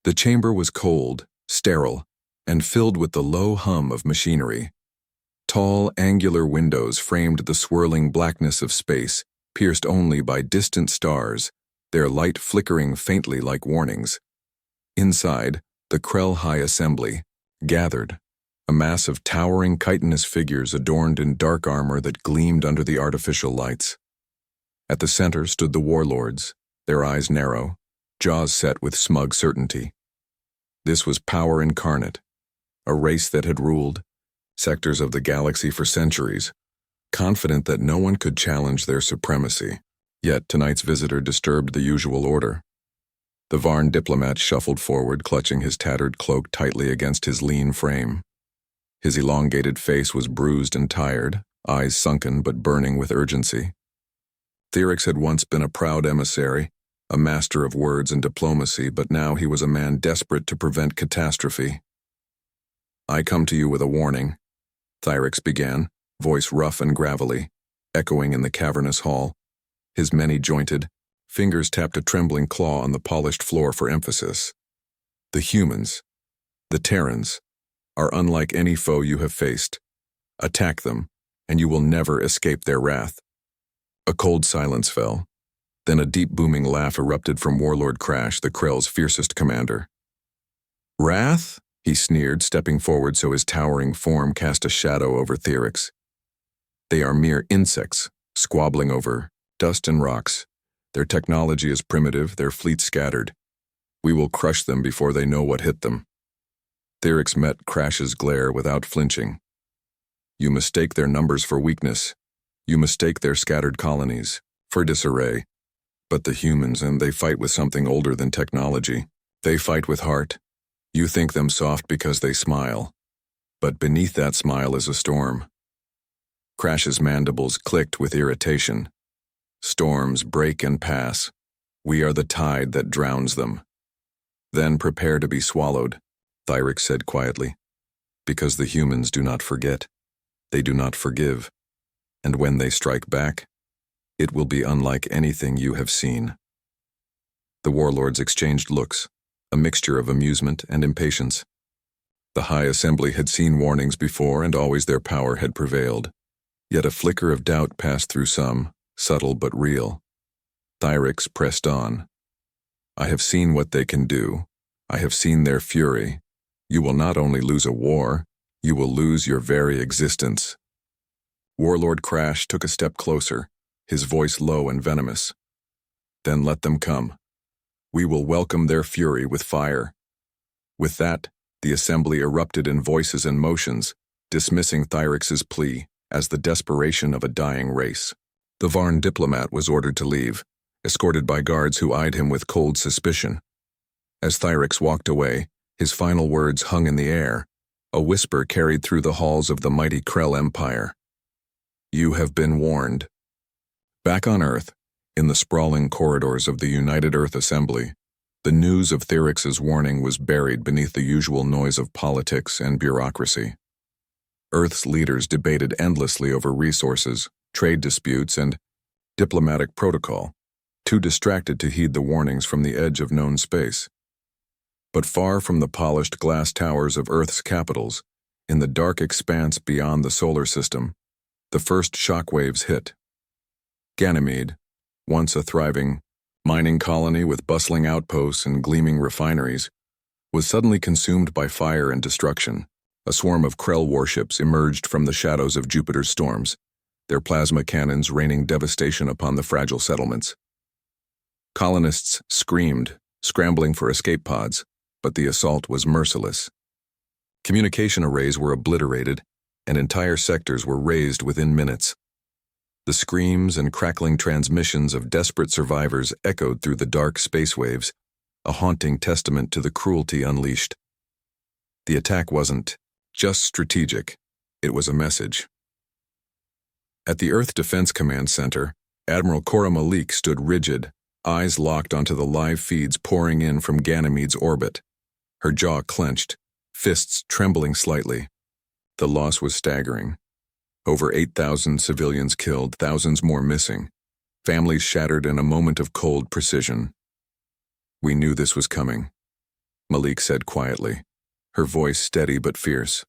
The chamber was cold, sterile, and filled with the low hum of machinery. Tall, angular windows framed the swirling blackness of space, pierced only by distant stars, their light flickering faintly like warnings. Inside, the Krell High Assembly, gathered, a mass of towering chitinous figures adorned in dark armor that gleamed under the artificial lights. At the center stood the warlords, their eyes narrow, jaws set with smug certainty. This was power incarnate, a race that had ruled sectors of the galaxy for centuries, confident that no one could challenge their supremacy. Yet tonight's visitor disturbed the usual order. The Varn diplomat shuffled forward, clutching his tattered cloak tightly against his lean frame. His elongated face was bruised and tired, eyes sunken but burning with urgency. Thyrix had once been a proud emissary, a master of words and diplomacy, but now he was a man desperate to prevent catastrophe. "I come to you with a warning," Thyrix began, voice rough and gravelly, echoing in the cavernous hall. His many-jointed fingers tapped a trembling claw on the polished floor for emphasis. "The humans, the Terrans, are unlike any foe you have faced. Attack them, and you will never escape their wrath." A cold silence fell. Then a deep booming laugh erupted from Warlord Crash, the Krell's fiercest commander. "Wrath?" he sneered, stepping forward so his towering form cast a shadow over Thyrix. "They are mere insects, squabbling over dust and rocks. Their technology is primitive, their fleet scattered. We will crush them before they know what hit them." Thyrix met Crash's glare without flinching. "You mistake their numbers for weakness. You mistake their scattered colonies for disarray. But the humans, and they fight with something older than technology. They fight with heart. You think them soft because they smile. But beneath that smile is a storm." Crash's mandibles clicked with irritation. "Storms break and pass. We are the tide that drowns them." "Then prepare to be swallowed," Thyrix said quietly. "Because the humans do not forget. They do not forgive. And when they strike back, it will be unlike anything you have seen." The warlords exchanged looks, a mixture of amusement and impatience. The High Assembly had seen warnings before, and always their power had prevailed. Yet a flicker of doubt passed through some, subtle but real. Thyrix pressed on. "I have seen what they can do. I have seen their fury. You will not only lose a war, you will lose your very existence." Warlord Crash took a step closer, his voice low and venomous. "Then let them come. We will welcome their fury with fire." With that, the assembly erupted in voices and motions, dismissing Thyrix's plea as the desperation of a dying race. The Varn diplomat was ordered to leave, escorted by guards who eyed him with cold suspicion. As Thyrix walked away, his final words hung in the air, a whisper carried through the halls of the mighty Krell Empire. "You have been warned." Back on Earth, in the sprawling corridors of the United Earth Assembly, the news of Thyrix's warning was buried beneath the usual noise of politics and bureaucracy. Earth's leaders debated endlessly over resources, trade disputes, and diplomatic protocol, too distracted to heed the warnings from the edge of known space. But far from the polished glass towers of Earth's capitals, in the dark expanse beyond the solar system, the first shockwaves hit. Ganymede, once a thriving mining colony with bustling outposts and gleaming refineries, was suddenly consumed by fire and destruction. A swarm of Krell warships emerged from the shadows of Jupiter's storms, their plasma cannons raining devastation upon the fragile settlements. Colonists screamed, scrambling for escape pods, but the assault was merciless. Communication arrays were obliterated, and entire sectors were razed within minutes. The screams and crackling transmissions of desperate survivors echoed through the dark space waves, a haunting testament to the cruelty unleashed. The attack wasn't just strategic, it was a message. At the Earth Defense Command Center, Admiral Cora Malik stood rigid, eyes locked onto the live feeds pouring in from Ganymede's orbit. Her jaw clenched, fists trembling slightly. The loss was staggering. Over 8,000 civilians killed, thousands more missing. Families shattered in a moment of cold precision. We knew this was coming. Malik said quietly, her voice steady but fierce.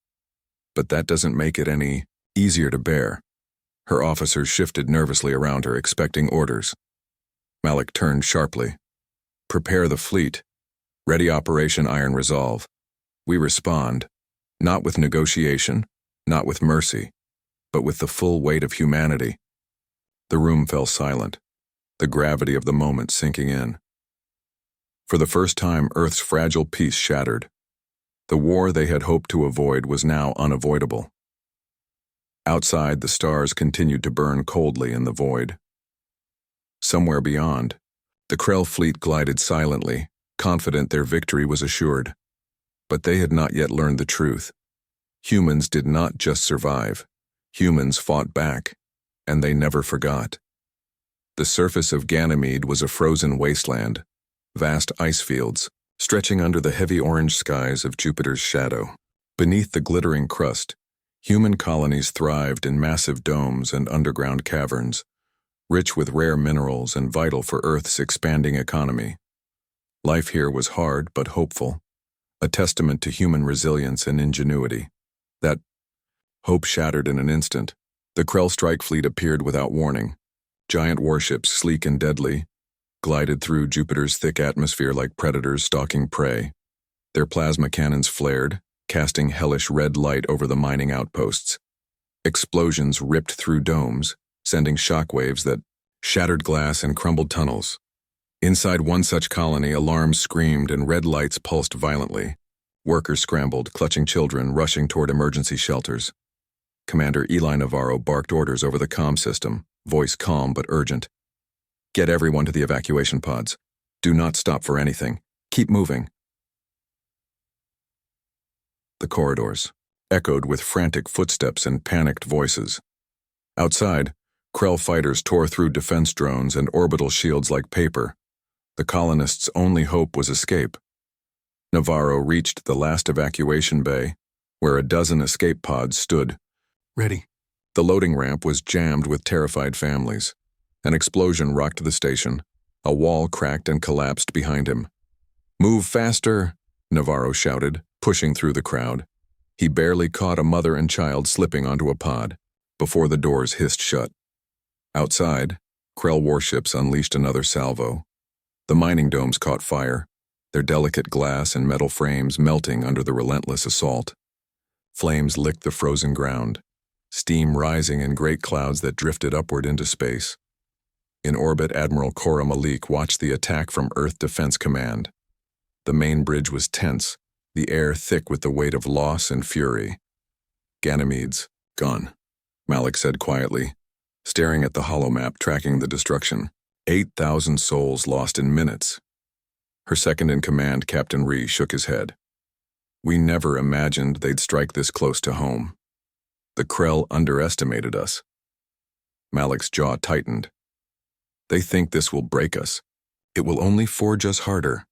But that doesn't make it any easier to bear. Her officers shifted nervously around her, expecting orders. Malik turned sharply. Prepare the fleet. Ready Operation Iron Resolve. We respond, not with negotiation, not with mercy, but with the full weight of humanity. The room fell silent, the gravity of the moment sinking in. For the first time, Earth's fragile peace shattered. The war they had hoped to avoid was now unavoidable. Outside, the stars continued to burn coldly in the void. Somewhere beyond, the Krell fleet glided silently, confident their victory was assured. But they had not yet learned the truth. Humans did not just survive. Humans fought back, and they never forgot. The surface of Ganymede was a frozen wasteland, vast ice fields, stretching under the heavy orange skies of Jupiter's shadow. Beneath the glittering crust, human colonies thrived in massive domes and underground caverns, rich with rare minerals and vital for Earth's expanding economy. Life here was hard but hopeful, a testament to human resilience and ingenuity. That hope shattered in an instant. The Krell strike fleet appeared without warning. Giant warships, sleek and deadly, glided through Jupiter's thick atmosphere like predators stalking prey. Their plasma cannons flared, casting hellish red light over the mining outposts. Explosions ripped through domes, sending shockwaves that shattered glass and crumbled tunnels. Inside one such colony, alarms screamed and red lights pulsed violently. Workers scrambled, clutching children, rushing toward emergency shelters. Commander Eli Navarro barked orders over the comm system, voice calm but urgent. Get everyone to the evacuation pods. Do not stop for anything. Keep moving. The corridors echoed with frantic footsteps and panicked voices. Outside, Krell fighters tore through defense drones and orbital shields like paper. The colonists' only hope was escape. Navarro reached the last evacuation bay, where a dozen escape pods stood, ready. The loading ramp was jammed with terrified families. An explosion rocked the station. A wall cracked and collapsed behind him. Move faster, Navarro shouted, pushing through the crowd. He barely caught a mother and child slipping onto a pod, before the doors hissed shut. Outside, Krell warships unleashed another salvo. The mining domes caught fire, their delicate glass and metal frames melting under the relentless assault. Flames licked the frozen ground, steam rising in great clouds that drifted upward into space. In orbit, Admiral Cora Malik watched the attack from Earth Defense Command. The main bridge was tense, the air thick with the weight of loss and fury. Ganymede's gone, Malik said quietly, staring at the holomap tracking the destruction. 8,000 souls lost in minutes. Her second-in-command, Captain Rhee, shook his head. We never imagined they'd strike this close to home. The Krell underestimated us. Malik's jaw tightened. They think this will break us. It will only forge us harder.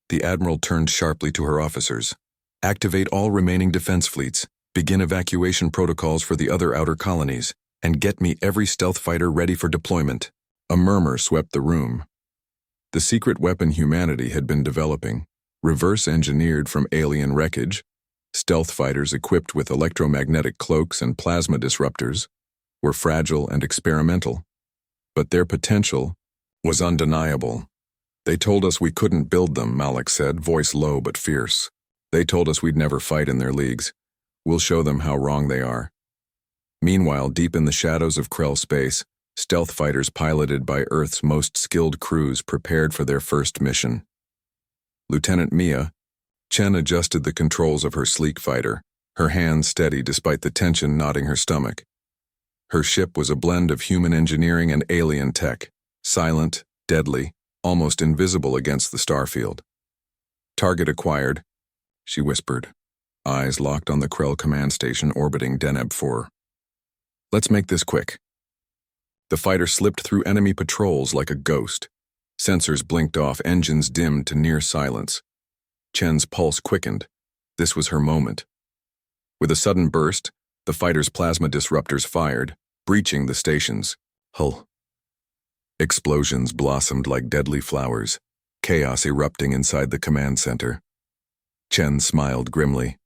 The Admiral turned sharply to her officers. Activate all remaining defense fleets, begin evacuation protocols for the other outer colonies, and get me every stealth fighter ready for deployment. A murmur swept the room. The secret weapon humanity had been developing, reverse-engineered from alien wreckage, stealth fighters equipped with electromagnetic cloaks and plasma disruptors, were fragile and experimental. But their potential was undeniable. They told us we couldn't build them, Malik said, voice low but fierce. They told us we'd never fight in their leagues. We'll show them how wrong they are. Meanwhile, deep in the shadows of Krell space, stealth fighters piloted by Earth's most skilled crews prepared for their first mission. Lieutenant Mia, Chen adjusted the controls of her sleek fighter, her hands steady despite the tension knotting her stomach. Her ship was a blend of human engineering and alien tech, silent, deadly, almost invisible against the starfield. Target acquired, she whispered, eyes locked on the Krell command station orbiting Deneb 4. Let's make this quick. The fighter slipped through enemy patrols like a ghost. Sensors blinked off, engines dimmed to near silence. Chen's pulse quickened. This was her moment. With a sudden burst, the fighter's plasma disruptors fired, breaching the station's hull. Explosions blossomed like deadly flowers, chaos erupting inside the command center. Chen smiled grimly.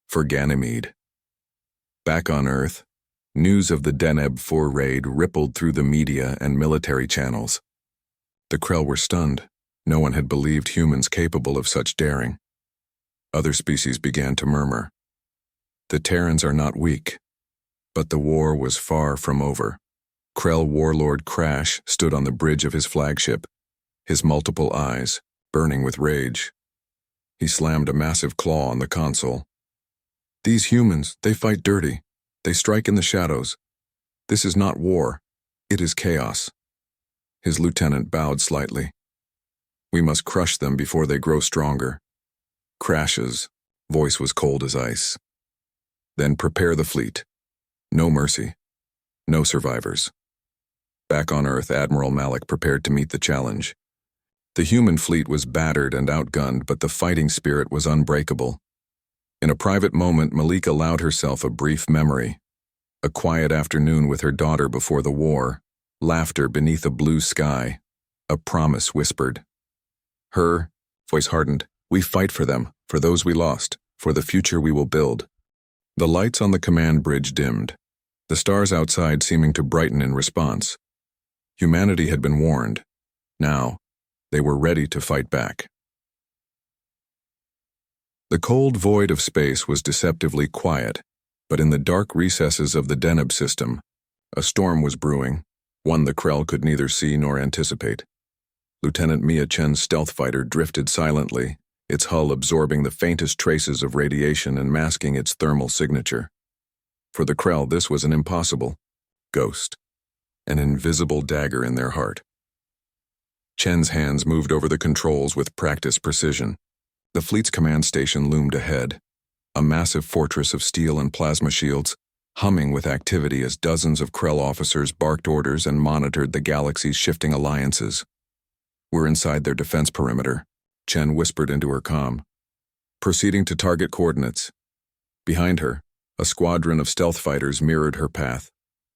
For Ganymede. Back on Earth, news of the Deneb 4 raid rippled through the media and military channels. The Krell were stunned. No one had believed humans capable of such daring. Other species began to murmur. The Terrans are not weak. But the war was far from over. Krell warlord Crash stood on the bridge of his flagship, his multiple eyes burning with rage. He slammed a massive claw on the console. These humans, they fight dirty. They strike in the shadows. This is not war. It is chaos. His lieutenant bowed slightly. We must crush them before they grow stronger. Crash's voice was cold as ice. Then prepare the fleet. No mercy. No survivors. Back on Earth, Admiral Malik prepared to meet the challenge. The human fleet was battered and outgunned, but the fighting spirit was unbreakable. In a private moment, Malik allowed herself a brief memory. A quiet afternoon with her daughter before the war, laughter beneath a blue sky, a promise whispered. Her voice hardened. We fight for them, for those we lost, for the future we will build. The lights on the command bridge dimmed, the stars outside seeming to brighten in response. Humanity had been warned. Now, they were ready to fight back. The cold void of space was deceptively quiet, but in the dark recesses of the Deneb system, a storm was brewing, one the Krell could neither see nor anticipate. Lieutenant Mia Chen's stealth fighter drifted silently, its hull absorbing the faintest traces of radiation and masking its thermal signature. For the Krell, this was an impossible ghost, an invisible dagger in their heart. Chen's hands moved over the controls with practiced precision. The fleet's command station loomed ahead, a massive fortress of steel and plasma shields, humming with activity as dozens of Krell officers barked orders and monitored the galaxy's shifting alliances. We're inside their defense perimeter, Chen whispered into her comm. Proceeding to target coordinates. Behind her, a squadron of stealth fighters mirrored her path,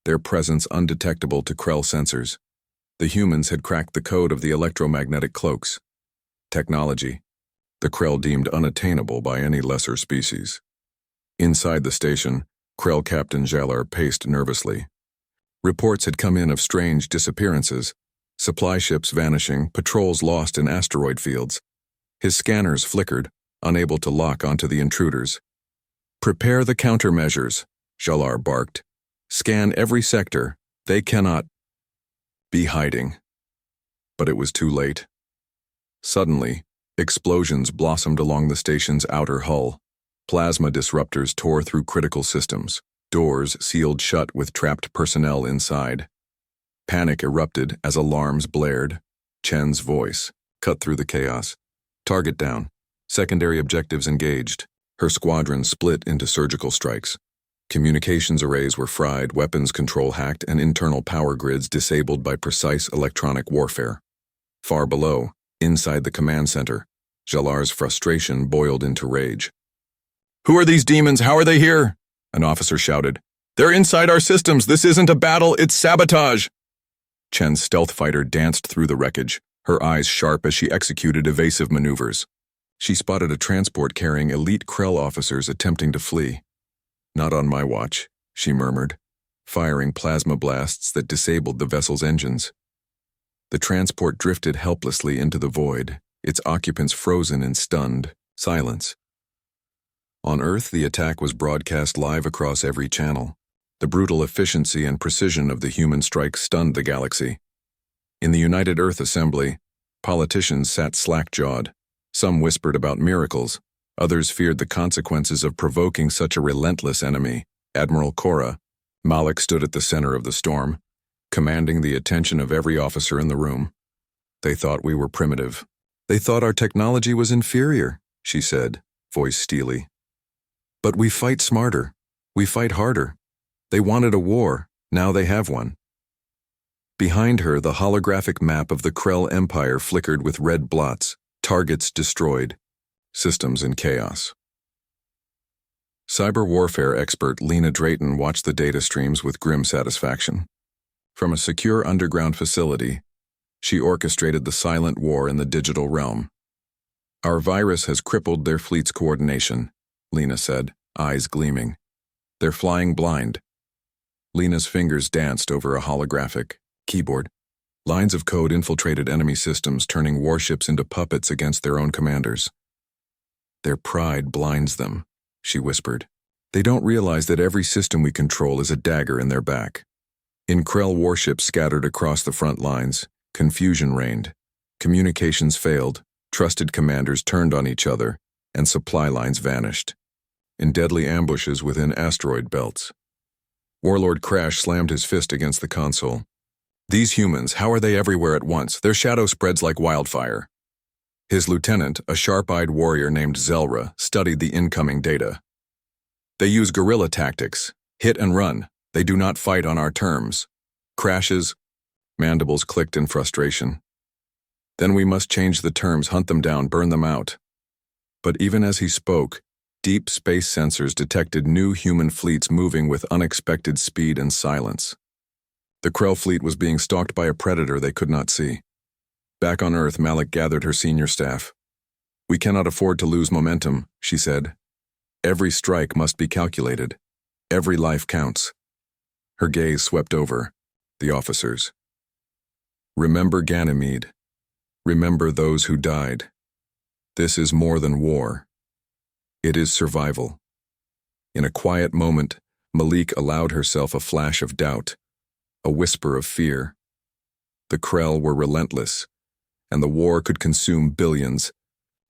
their presence undetectable to Krell sensors. The humans had cracked the code of the electromagnetic cloaks. Technology, the Krell deemed unattainable by any lesser species. Inside the station, Krell Captain Jalar paced nervously. Reports had come in of strange disappearances, supply ships vanishing, patrols lost in asteroid fields. His scanners flickered, unable to lock onto the intruders. Prepare the countermeasures, Jalar barked. Scan every sector. They cannot be hiding. But it was too late. Suddenly, explosions blossomed along the station's outer hull. Plasma disruptors tore through critical systems. Doors sealed shut with trapped personnel inside. Panic erupted as alarms blared. Chen's voice cut through the chaos. Target down. Secondary objectives engaged. Her squadron split into surgical strikes. Communications arrays were fried, weapons control hacked, and internal power grids disabled by precise electronic warfare. Far below, inside the command center, Jalar's frustration boiled into rage. Who are these demons? How are they here? An officer shouted. They're inside our systems. This isn't a battle, it's sabotage. Chen's stealth fighter danced through the wreckage, her eyes sharp as she executed evasive maneuvers. She spotted a transport carrying elite Krell officers attempting to flee. Not on my watch, she murmured, firing plasma blasts that disabled the vessel's engines. The transport drifted helplessly into the void, its occupants frozen in stunned silence. On Earth, the attack was broadcast live across every channel. The brutal efficiency and precision of the human strike stunned the galaxy. In the United Earth Assembly, politicians sat slack-jawed. Some whispered about miracles. Others feared the consequences of provoking such a relentless enemy. Admiral Cora, Malik stood at the center of the storm, commanding the attention of every officer in the room. They thought we were primitive. They thought our technology was inferior, she said, voice steely. But we fight smarter. We fight harder. They wanted a war. Now they have one. Behind her, the holographic map of the Krell Empire flickered with red blots, targets destroyed, systems in chaos. Cyber warfare expert Lena Drayton watched the data streams with grim satisfaction. From a secure underground facility, she orchestrated the silent war in the digital realm. Our virus has crippled their fleet's coordination, Lena said, eyes gleaming. They're flying blind. Lena's fingers danced over a holographic keyboard. Lines of code infiltrated enemy systems, turning warships into puppets against their own commanders. Their pride blinds them, she whispered. They don't realize that every system we control is a dagger in their back. In Krell warships scattered across the front lines, confusion reigned. Communications failed, trusted commanders turned on each other, and supply lines vanished. In deadly ambushes within asteroid belts. Warlord Crash slammed his fist against the console. These humans, how are they everywhere at once? Their shadow spreads like wildfire. His lieutenant, a sharp-eyed warrior named Zelra, studied the incoming data. They use guerrilla tactics, hit and run. They do not fight on our terms. Crashes. Mandibles clicked in frustration. Then we must change the terms, hunt them down, burn them out. But even as he spoke, deep space sensors detected new human fleets moving with unexpected speed and silence. The Krell fleet was being stalked by a predator they could not see. Back on Earth, Malik gathered her senior staff. We cannot afford to lose momentum, she said. Every strike must be calculated. Every life counts. Her gaze swept over the officers. Remember Ganymede. Remember those who died. This is more than war. It is survival. In a quiet moment, Malik allowed herself a flash of doubt, a whisper of fear. The Krell were relentless, and the war could consume billions,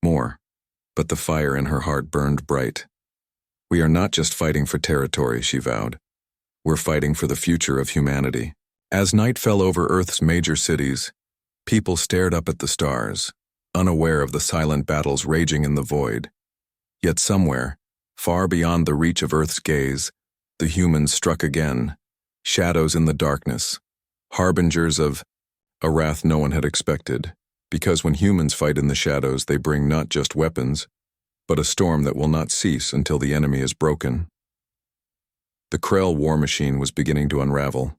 more. But the fire in her heart burned bright. We are not just fighting for territory, she vowed. We're fighting for the future of humanity. As night fell over Earth's major cities, people stared up at the stars, unaware of the silent battles raging in the void. Yet somewhere, far beyond the reach of Earth's gaze, the humans struck again, shadows in the darkness, harbingers of a wrath no one had expected, because when humans fight in the shadows, they bring not just weapons, but a storm that will not cease until the enemy is broken. The Krell war machine was beginning to unravel.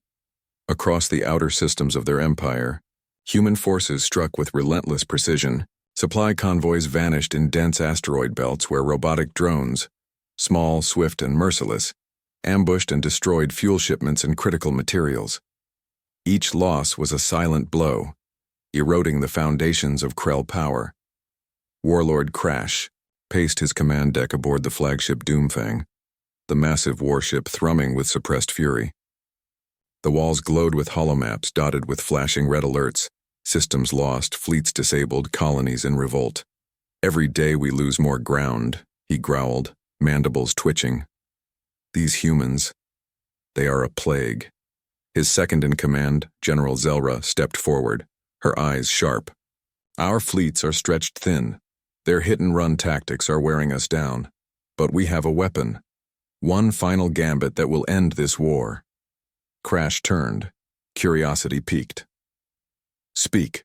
Across the outer systems of their empire, human forces struck with relentless precision. Supply convoys vanished in dense asteroid belts where robotic drones, small, swift, and merciless, ambushed and destroyed fuel shipments and critical materials. Each loss was a silent blow, eroding the foundations of Krell power. Warlord Crash paced his command deck aboard the flagship Doomfang, the massive warship thrumming with suppressed fury. The walls glowed with holomaps dotted with flashing red alerts, systems lost, fleets disabled, colonies in revolt. Every day we lose more ground, he growled, mandibles twitching. These humans, they are a plague. His second-in-command, General Zelra, stepped forward, her eyes sharp. Our fleets are stretched thin. Their hit-and-run tactics are wearing us down. But we have a weapon. One final gambit that will end this war. Crash turned. Curiosity piqued. Speak.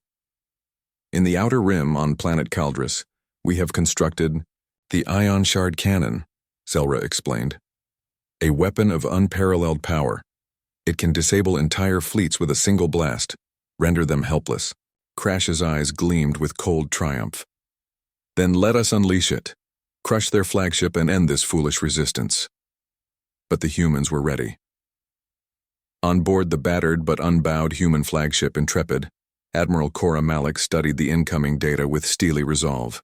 In the outer rim on planet Caldris, we have constructed the Ion Shard Cannon, Zelra explained. A weapon of unparalleled power. It can disable entire fleets with a single blast, render them helpless. Crash's eyes gleamed with cold triumph. Then let us unleash it, crush their flagship and end this foolish resistance. But the humans were ready. On board the battered but unbowed human flagship Intrepid, Admiral Cora Malik studied the incoming data with steely resolve.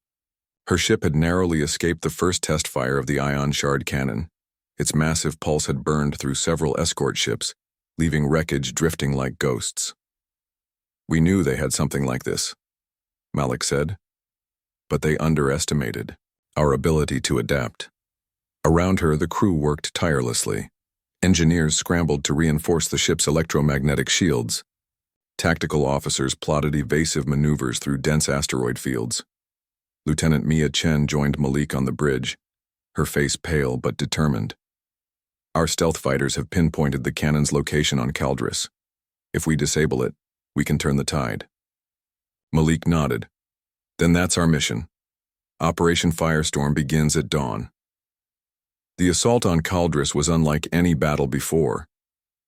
Her ship had narrowly escaped the first test fire of the Ion Shard Cannon. Its massive pulse had burned through several escort ships, leaving wreckage drifting like ghosts. We knew they had something like this, Malik said. But they underestimated our ability to adapt. Around her, the crew worked tirelessly. Engineers scrambled to reinforce the ship's electromagnetic shields. Tactical officers plotted evasive maneuvers through dense asteroid fields. Lieutenant Mia Chen joined Malik on the bridge, her face pale but determined. Our stealth fighters have pinpointed the cannon's location on Caldris. If we disable it, we can turn the tide. Malik nodded. Then that's our mission. Operation Firestorm begins at dawn. The assault on Caldris was unlike any battle before.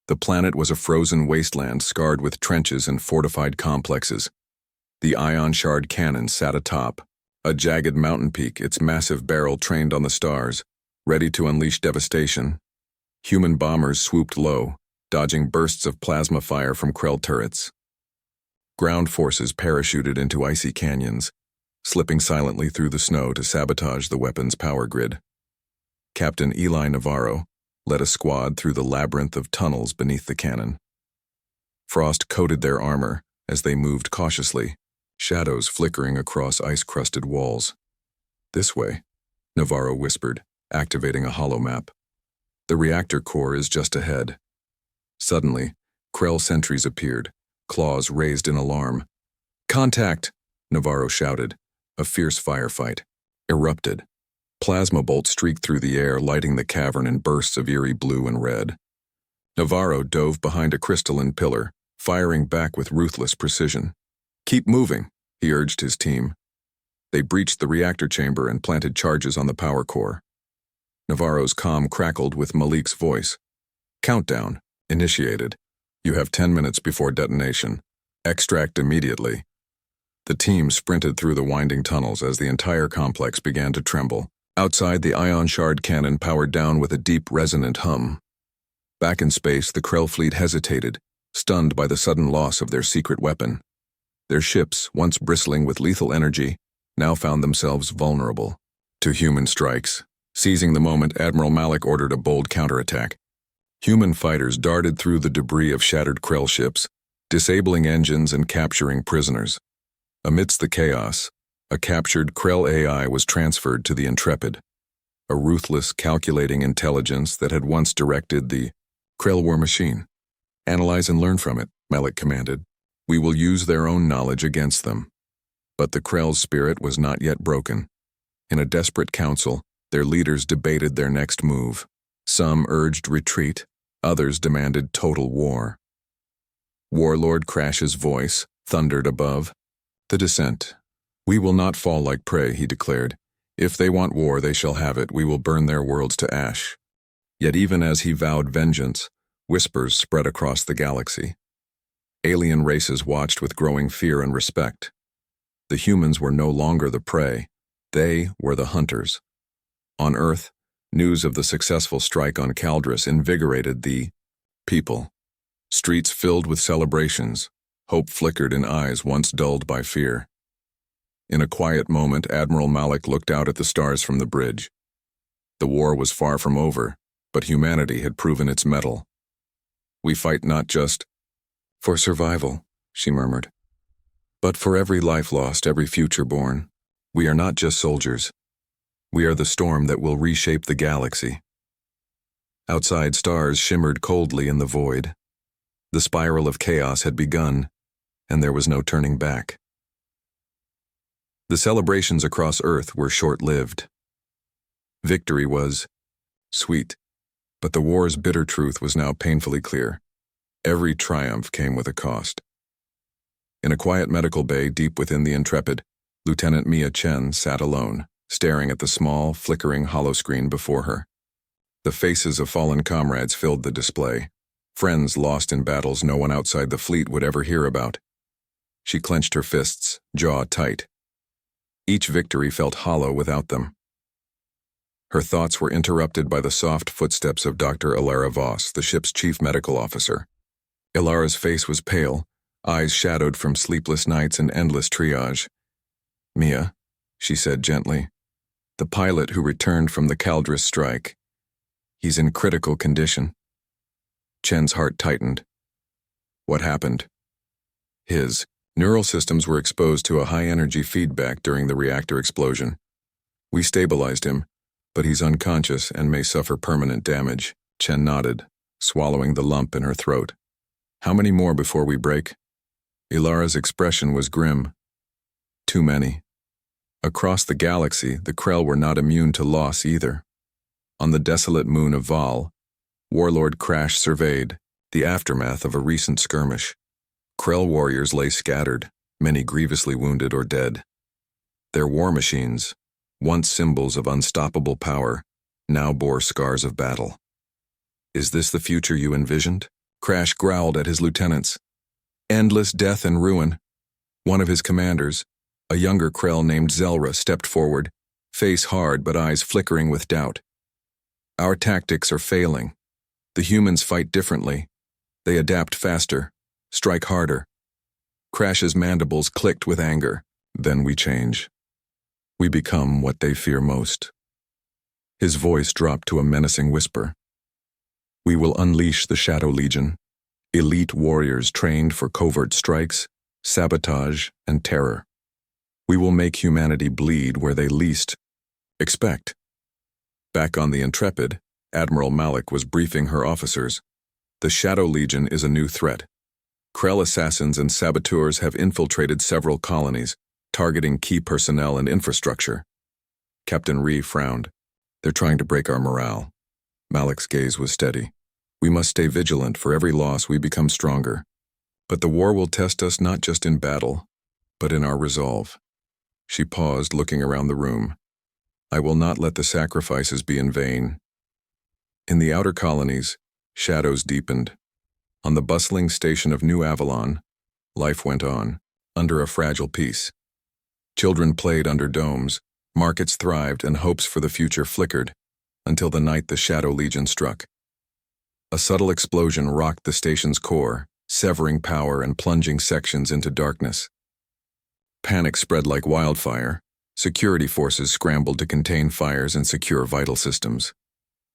The planet was a frozen wasteland scarred with trenches and fortified complexes. The Ion Shard Cannon sat atop, A jagged mountain peak, its massive barrel trained on the stars, ready to unleash devastation. Human bombers swooped low, dodging bursts of plasma fire from Krell turrets. Ground forces parachuted into icy canyons, slipping silently through the snow to sabotage the weapon's power grid. Captain Eli Navarro led a squad through the labyrinth of tunnels beneath the cannon. Frost coated their armor as they moved cautiously, shadows flickering across ice-crusted walls. "This way," Navarro whispered, activating a holo map. "The reactor core is just ahead." Suddenly, Krell sentries appeared, claws raised in alarm. "Contact!" Navarro shouted. A fierce firefight erupted. Plasma bolts streaked through the air, lighting the cavern in bursts of eerie blue and red. Navarro dove behind a crystalline pillar, firing back with ruthless precision. "Keep moving," he urged his team. They breached the reactor chamber and planted charges on the power core. Navarro's comm crackled with Malik's voice. "Countdown initiated. You have 10 minutes before detonation. Extract immediately." The team sprinted through the winding tunnels as the entire complex began to tremble. Outside, the ion shard cannon powered down with a deep, resonant hum. Back in space, the Krell fleet hesitated, stunned by the sudden loss of their secret weapon. Their ships, once bristling with lethal energy, now found themselves vulnerable to human strikes. Seizing the moment, Admiral Malik ordered a bold counterattack. Human fighters darted through the debris of shattered Krell ships, disabling engines and capturing prisoners. Amidst the chaos, a captured Krell AI was transferred to the Intrepid, a ruthless, calculating intelligence that had once directed the Krell war machine. "Analyze and learn from it," Malik commanded. "We will use their own knowledge against them." But the Krell's spirit was not yet broken. In a desperate council, their leaders debated their next move. Some urged retreat, others demanded total war. Warlord Crash's voice thundered above. "The descent. We will not fall like prey," he declared. "If they want war, they shall have it. We will burn their worlds to ash." Yet even as he vowed vengeance, whispers spread across the galaxy. Alien races watched with growing fear and respect. The humans were no longer the prey. They were the hunters. On Earth, news of the successful strike on Caldris invigorated the people. Streets filled with celebrations. Hope flickered in eyes once dulled by fear. In a quiet moment, Admiral Malik looked out at the stars from the bridge. The war was far from over, but humanity had proven its mettle. "We fight not just for survival," she murmured, "but for every life lost, every future born. We are not just soldiers. We are the storm that will reshape the galaxy." Outside, stars shimmered coldly in the void. The spiral of chaos had begun, and there was no turning back. The celebrations across Earth were short-lived. Victory was sweet, but the war's bitter truth was now painfully clear. Every triumph came with a cost. In a quiet medical bay deep within the Intrepid, Lieutenant Mia Chen sat alone, staring at the small, flickering holoscreen before her. The faces of fallen comrades filled the display, friends lost in battles no one outside the fleet would ever hear about. She clenched her fists, jaw tight. Each victory felt hollow without them. Her thoughts were interrupted by the soft footsteps of Dr. Ilara Voss, the ship's chief medical officer. Ilara's face was pale, eyes shadowed from sleepless nights and endless triage. "Mia," she said gently, "the pilot who returned from the Caldris strike. He's in critical condition." Chen's heart tightened. "What happened?" His neural systems were exposed to a high-energy feedback during the reactor explosion. "We stabilized him, but he's unconscious and may suffer permanent damage." Chen nodded, swallowing the lump in her throat. "How many more before we break?" Ilara's expression was grim. "Too many." Across the galaxy, the Krell were not immune to loss either. On the desolate moon of Val, Warlord Crash surveyed the aftermath of a recent skirmish. Krell warriors lay scattered, many grievously wounded or dead. Their war machines, once symbols of unstoppable power, now bore scars of battle. "Is this the future you envisioned?" Crash growled at his lieutenants. "Endless death and ruin." One of his commanders, A younger Krell named Zelra stepped forward, face hard but eyes flickering with doubt. Our tactics are failing. The humans fight differently. They adapt faster, strike harder. Crash's mandibles clicked with anger. Then we change. We become what they fear most. His voice dropped to a menacing whisper. We will unleash the Shadow Legion, elite warriors trained for covert strikes, sabotage, and terror. We will make humanity bleed where they least expect. Back on the Intrepid, Admiral Malik was briefing her officers. The Shadow Legion is a new threat. Krell assassins and saboteurs have infiltrated several colonies, targeting key personnel and infrastructure. Captain Ree frowned. They're trying to break our morale. Malik's gaze was steady. We must stay vigilant. For every loss, we become stronger. But the war will test us not just in battle, but in our resolve. She paused, looking around the room. I will not let the sacrifices be in vain. In the outer colonies, shadows deepened. On the bustling station of New Avalon, life went on, under a fragile peace. Children played under domes, markets thrived, and hopes for the future flickered, until the night the Shadow Legion struck. A subtle explosion rocked the station's core, severing power and plunging sections into darkness. Panic spread like wildfire. Security forces scrambled to contain fires and secure vital systems.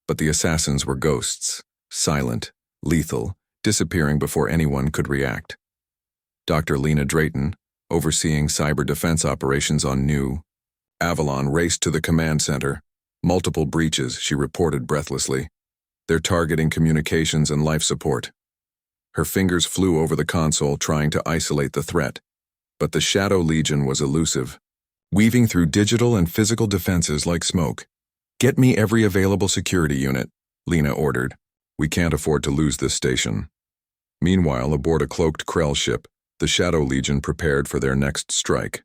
But the assassins were ghosts, silent, lethal, disappearing before anyone could react. Dr. Lena Drayton, overseeing cyber defense operations on New Avalon, raced to the command center. Multiple breaches, she reported breathlessly. They're targeting communications and life support. Her fingers flew over the console, trying to isolate the threat. But the Shadow Legion was elusive, weaving through digital and physical defenses like smoke. Get me every available security unit, Lena ordered. We can't afford to lose this station. Meanwhile, aboard a cloaked Krell ship, the Shadow Legion prepared for their next strike.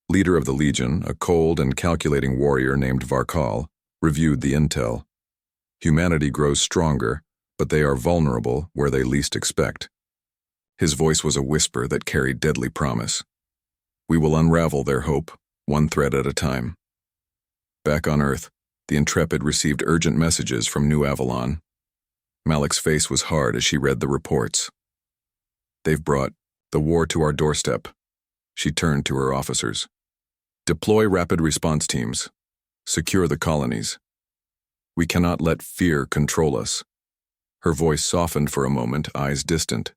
Leader of the Legion, a cold and calculating warrior named Varkal, reviewed the intel. Humanity grows stronger, but they are vulnerable where they least expect. His voice was a whisper that carried deadly promise. We will unravel their hope, one thread at a time. Back on Earth, the Intrepid received urgent messages from New Avalon. Malik's face was hard as she read the reports. They've brought the war to our doorstep. She turned to her officers. Deploy rapid response teams. Secure the colonies. We cannot let fear control us. Her voice softened for a moment, eyes distant.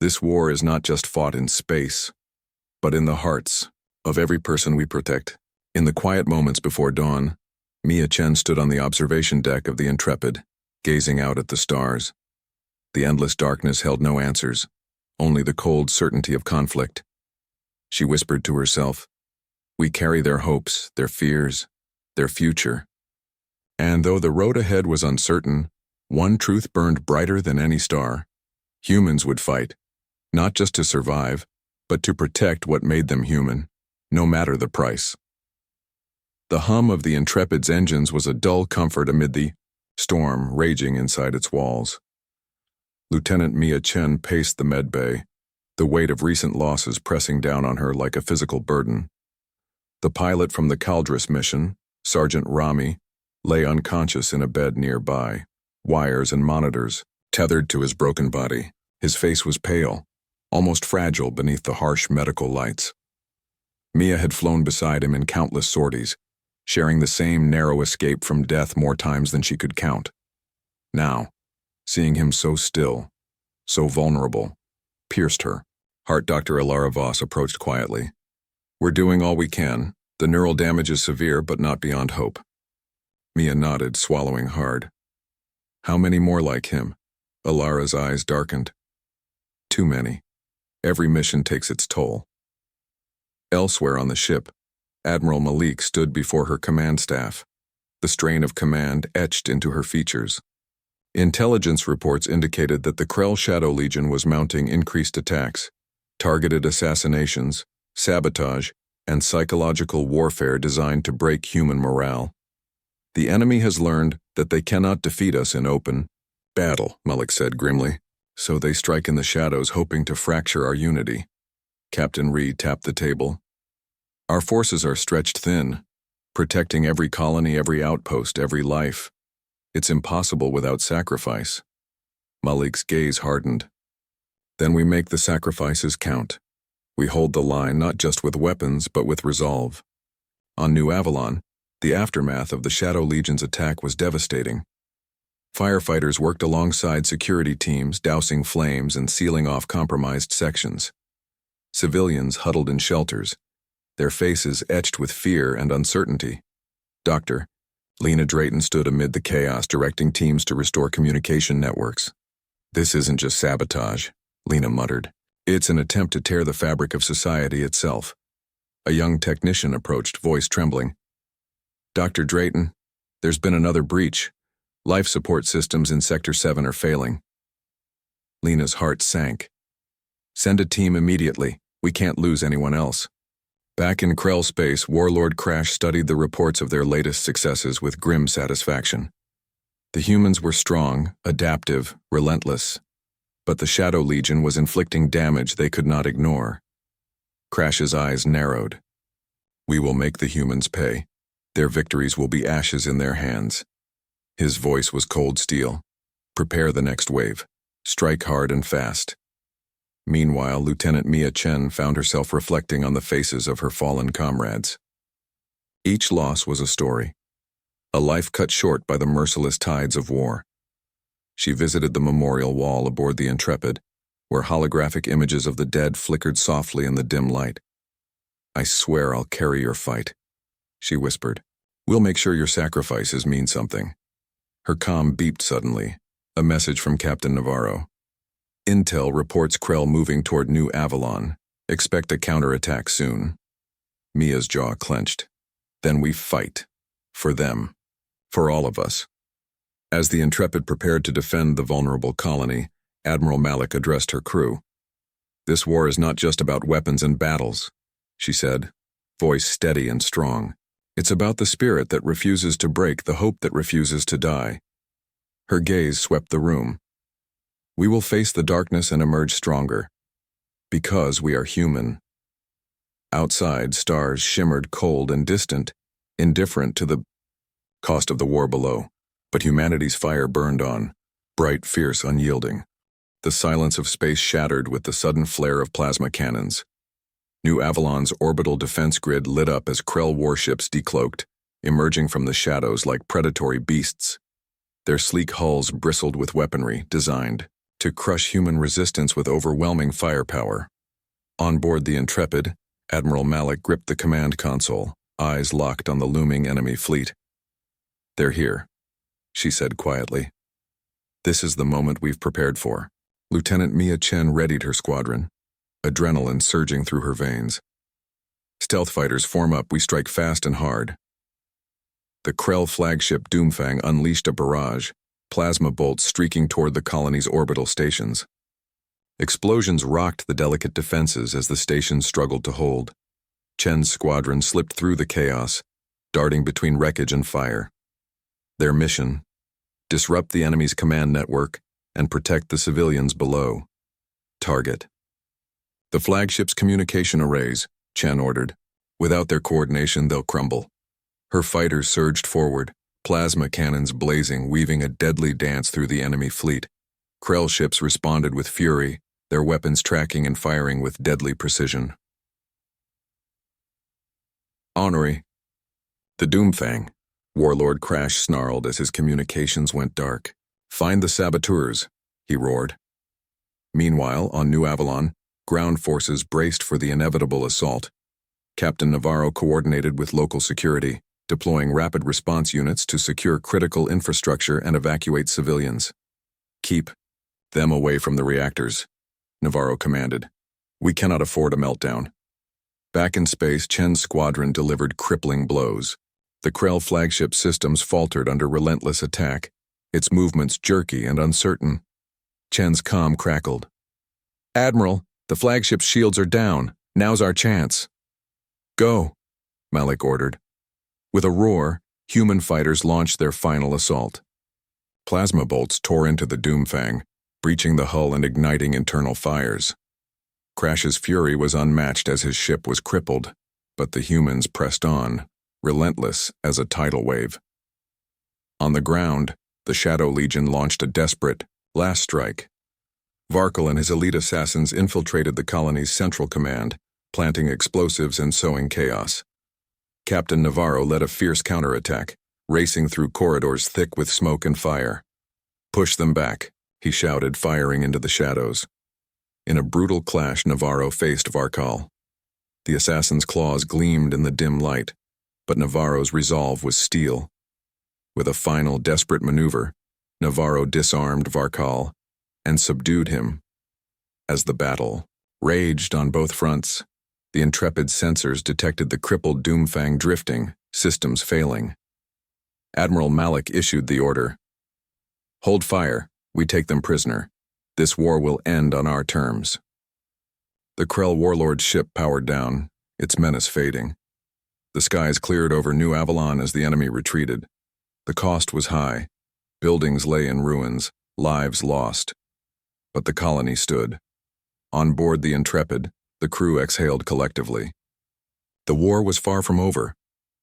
This war is not just fought in space, but in the hearts of every person we protect. In the quiet moments before dawn, Mia Chen stood on the observation deck of the Intrepid, gazing out at the stars. The endless darkness held no answers, only the cold certainty of conflict. She whispered to herself, we carry their hopes, their fears, their future. And though the road ahead was uncertain, one truth burned brighter than any star. Humans would fight, not just to survive, but to protect what made them human, no matter the price. The hum of the Intrepid's engines was a dull comfort amid the storm raging inside its walls. Lieutenant Mia Chen paced the med bay, the weight of recent losses pressing down on her like a physical burden. The pilot from the Caldris mission, Sergeant Rami, lay unconscious in a bed nearby, wires and monitors tethered to his broken body. His face was pale, almost fragile beneath the harsh medical lights. Mia had flown beside him in countless sorties, sharing the same narrow escape from death more times than she could count. Now, seeing him so still, so vulnerable, pierced her. Heart Dr. Alara Voss approached quietly. We're doing all we can. The neural damage is severe, but not beyond hope. Mia nodded, swallowing hard. How many more like him? Alara's eyes darkened. Too many. Every mission takes its toll. Elsewhere on the ship, Admiral Malik stood before her command staff, the strain of command etched into her features. Intelligence reports indicated that the Krell Shadow Legion was mounting increased attacks, targeted assassinations, sabotage, and psychological warfare designed to break human morale. The enemy has learned that they cannot defeat us in open battle, Malik said grimly, so they strike in the shadows hoping to fracture our unity. Captain Reed tapped the table. Our forces are stretched thin, protecting every colony, every outpost, every life. It's impossible without sacrifice. Malik's gaze hardened. Then we make the sacrifices count. We hold the line not just with weapons, but with resolve. On New Avalon, the aftermath of the Shadow Legion's attack was devastating. Firefighters worked alongside security teams, dousing flames and sealing off compromised sections. Civilians huddled in shelters, their faces etched with fear and uncertainty. Dr. Lena Drayton stood amid the chaos, directing teams to restore communication networks. This isn't just sabotage, Lena muttered. It's an attempt to tear the fabric of society itself. A young technician approached, voice trembling. Dr. Drayton, there's been another breach. Life support systems in Sector 7 are failing. Lena's heart sank. Send a team immediately. We can't lose anyone else. Back in Krell space, Warlord Crash studied the reports of their latest successes with grim satisfaction. The humans were strong, adaptive, relentless. But the Shadow Legion was inflicting damage they could not ignore. Crash's eyes narrowed. We will make the humans pay. Their victories will be ashes in their hands. His voice was cold steel. Prepare the next wave. Strike hard and fast. Meanwhile, Lieutenant Mia Chen found herself reflecting on the faces of her fallen comrades. Each loss was a story. A life cut short by the merciless tides of war. She visited the memorial wall aboard the Intrepid, where holographic images of the dead flickered softly in the dim light. I swear I'll carry your fight, she whispered. We'll make sure your sacrifices mean something. Her comm beeped suddenly, a message from Captain Navarro. Intel reports Krell moving toward New Avalon. Expect a counterattack soon. Mia's jaw clenched. Then we fight. For them. For all of us. As the Intrepid prepared to defend the vulnerable colony, Admiral Malik addressed her crew. This war is not just about weapons and battles, she said, voice steady and strong. It's about the spirit that refuses to break, the hope that refuses to die. Her gaze swept the room. We will face the darkness and emerge stronger. Because we are human. Outside, stars shimmered cold and distant, indifferent to the cost of the war below. But humanity's fire burned on, bright, fierce, unyielding. The silence of space shattered with the sudden flare of plasma cannons. New Avalon's orbital defense grid lit up as Krell warships decloaked, emerging from the shadows like predatory beasts. Their sleek hulls bristled with weaponry designed to crush human resistance with overwhelming firepower. On board the Intrepid, Admiral Malik gripped the command console, eyes locked on the looming enemy fleet. They're here, she said quietly. This is the moment we've prepared for. Lieutenant Mia Chen readied her squadron, adrenaline surging through her veins. Stealth fighters form up, we strike fast and hard. The Krell flagship Doomfang unleashed a barrage, plasma bolts streaking toward the colony's orbital stations. Explosions rocked the delicate defenses as the stations struggled to hold. Chen's squadron slipped through the chaos, darting between wreckage and fire. Their mission: disrupt the enemy's command network and protect the civilians below. Target: the flagship's communication arrays, Chen ordered. Without their coordination, they'll crumble. Her fighters surged forward, plasma cannons blazing, weaving a deadly dance through the enemy fleet. Krell ships responded with fury, their weapons tracking and firing with deadly precision. Honorary. The Doomfang. Warlord Crash snarled as his communications went dark. Find the saboteurs, he roared. Meanwhile, on New Avalon, ground forces braced for the inevitable assault. Captain Navarro coordinated with local security, deploying rapid response units to secure critical infrastructure and evacuate civilians. Keep them away from the reactors, Navarro commanded. We cannot afford a meltdown. Back in space, Chen's squadron delivered crippling blows. The Krell flagship systems faltered under relentless attack, its movements jerky and uncertain. Chen's comm crackled. Admiral, the flagship's shields are down. Now's our chance. Go, Malik ordered. With a roar, human fighters launched their final assault. Plasma bolts tore into the Doomfang, breaching the hull and igniting internal fires. Crash's fury was unmatched as his ship was crippled, but the humans pressed on, relentless as a tidal wave. On the ground, the Shadow Legion launched a desperate, last strike. Varkal and his elite assassins infiltrated the colony's central command, planting explosives and sowing chaos. Captain Navarro led a fierce counterattack, racing through corridors thick with smoke and fire. "Push them back," he shouted, firing into the shadows. In a brutal clash, Navarro faced Varkal. The assassin's claws gleamed in the dim light, but Navarro's resolve was steel. With a final desperate maneuver, Navarro disarmed Varkal and subdued him. As the battle raged on both fronts, the intrepid sensors detected the crippled Doomfang drifting, systems failing. Admiral Malik issued the order. "Hold fire, we take them prisoner. This war will end on our terms." The Krell warlord's ship powered down, its menace fading. The skies cleared over New Avalon as the enemy retreated. The cost was high. Buildings lay in ruins, lives lost. But the colony stood. On board the Intrepid, the crew exhaled collectively. The war was far from over,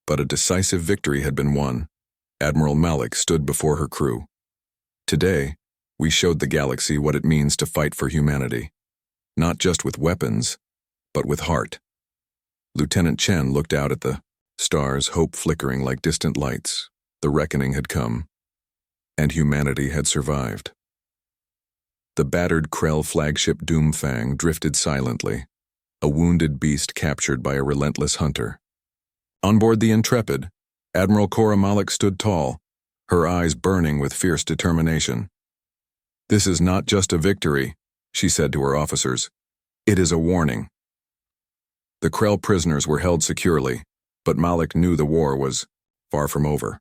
but a decisive victory had been won. Admiral Malik stood before her crew. "Today, we showed the galaxy what it means to fight for humanity. Not just with weapons, but with heart." Lieutenant Chen looked out at the stars, hope flickering like distant lights. The reckoning had come, and humanity had survived. The battered Krell flagship Doomfang drifted silently, a wounded beast captured by a relentless hunter. On board the Intrepid, Admiral Cora Malik stood tall, her eyes burning with fierce determination. "This is not just a victory," she said to her officers. "It is a warning." The Krell prisoners were held securely, but Malik knew the war was far from over.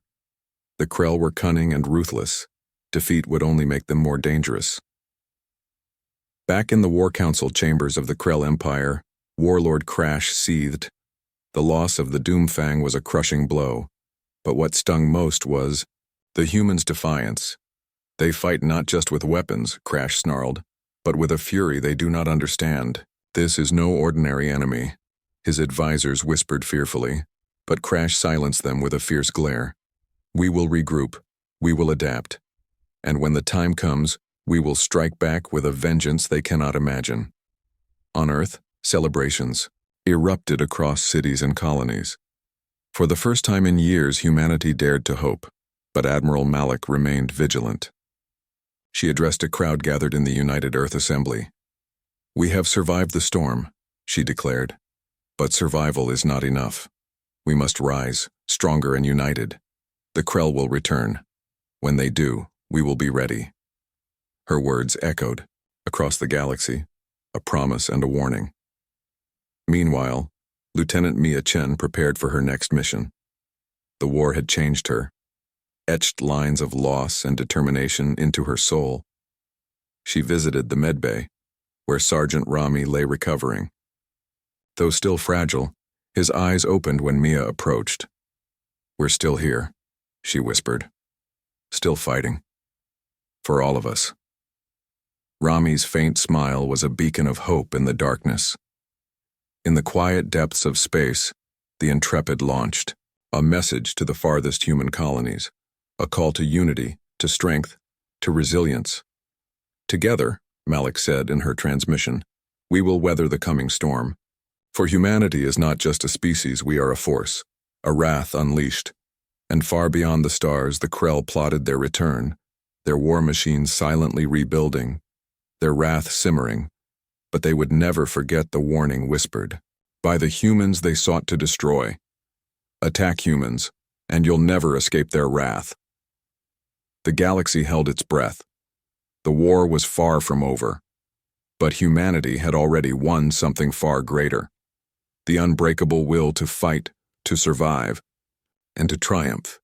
The Krell were cunning and ruthless. Defeat would only make them more dangerous. Back in the War Council chambers of the Krell Empire, Warlord Crash seethed. The loss of the Doomfang was a crushing blow, but what stung most was the humans' defiance. "They fight not just with weapons," Crash snarled, "but with a fury they do not understand. This is no ordinary enemy." His advisors whispered fearfully, but Crash silenced them with a fierce glare. "We will regroup, we will adapt, and when the time comes, we will strike back with a vengeance they cannot imagine." On Earth, celebrations erupted across cities and colonies. For the first time in years, humanity dared to hope, but Admiral Malik remained vigilant. She addressed a crowd gathered in the United Earth Assembly. "We have survived the storm," she declared, "but survival is not enough. We must rise, stronger and united. The Krell will return. When they do, we will be ready." Her words echoed across the galaxy, a promise and a warning. Meanwhile, Lieutenant Mia Chen prepared for her next mission. The war had changed her, etched lines of loss and determination into her soul. She visited the medbay, where Sergeant Rami lay recovering. Though still fragile, his eyes opened when Mia approached. "We're still here," she whispered. "Still fighting. For all of us." Rami's faint smile was a beacon of hope in the darkness. In the quiet depths of space, the Intrepid launched, a message to the farthest human colonies, a call to unity, to strength, to resilience. "Together," Malik said in her transmission, "we will weather the coming storm. For humanity is not just a species, we are a force, a wrath unleashed." And far beyond the stars, the Krell plotted their return, their war machines silently rebuilding, their wrath simmering, but they would never forget the warning whispered by the humans they sought to destroy. "Attack humans, and you'll never escape their wrath." The galaxy held its breath. The war was far from over, but humanity had already won something far greater: the unbreakable will to fight, to survive, and to triumph.